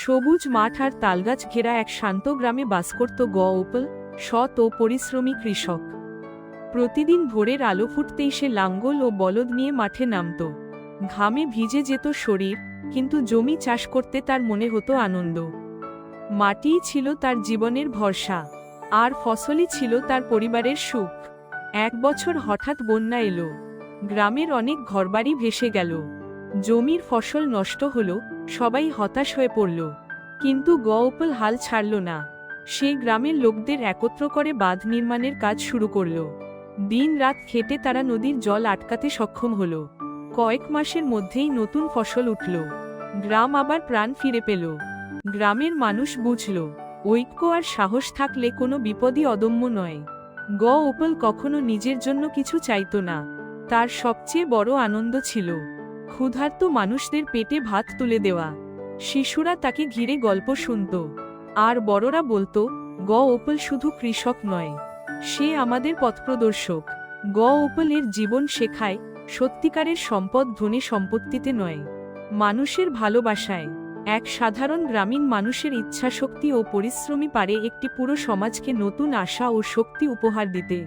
সবুজ মাঠ আর তালগাছ ঘেরা এক শান্ত গ্রামে বাস করত গোপাল, সৎ ও পরিশ্রমী কৃষক। প্রতিদিন ভোরের আলো ফুটতেই সে লাঙ্গল ও বলদ নিয়ে মাঠে নামত। ঘামে ভিজে যেত শরীর, কিন্তু জমি চাষ করতে তার মনে হতো আনন্দ। মাটিই ছিল তার জীবনের ভরসা, আর ফসলই ছিল তার পরিবারের সুখ। এক বছর হঠাৎ বন্যা এলো। গ্রামের অনেক ঘরবাড়ি ভেসে গেল। জমির ফসল নষ্ট হলো, সবাই হতাশ হয়ে পড়ল। কিন্তু গোপাল হাল ছাড়ল না। সে গ্রামের লোকদের একত্র করে বাঁধ নির্মাণের কাজ শুরু করল। দিন রাত খেটে তারা নদীর জল আটকাতে সক্ষম হল। কয়েক মাসের মধ্যেই নতুন ফসল উঠল। গ্রাম আবার প্রাণ ফিরে পেল। গ্রামের মানুষ বুঝল, ঐক্য আর সাহস থাকলে কোনো বিপদই অদম্য নয়। গোপাল কখনো নিজের জন্য কিছু চাইত না। তার সবচেয়ে বড় আনন্দ ছিল ক্ষুধার্ত মানুষদের পেটে ভাত তুলে দেওয়া। শিশুরা তাকে ঘিরে গল্প শুনত, আর বড়রা বলতো, গোপাল শুধু কৃষক নয়, সে আমাদের পথপ্রদর্শক। গোপালের জীবন শেখায়, সত্যিকারের সম্পদ ধনী সম্পত্তিতে নয়, মানুষের ভালোবাসায়। এক সাধারণ গ্রামীণ মানুষের ইচ্ছাশক্তি ও পরিশ্রমী পারে একটি পুরো সমাজকে নতুন আশা ও শক্তি উপহার দিতে।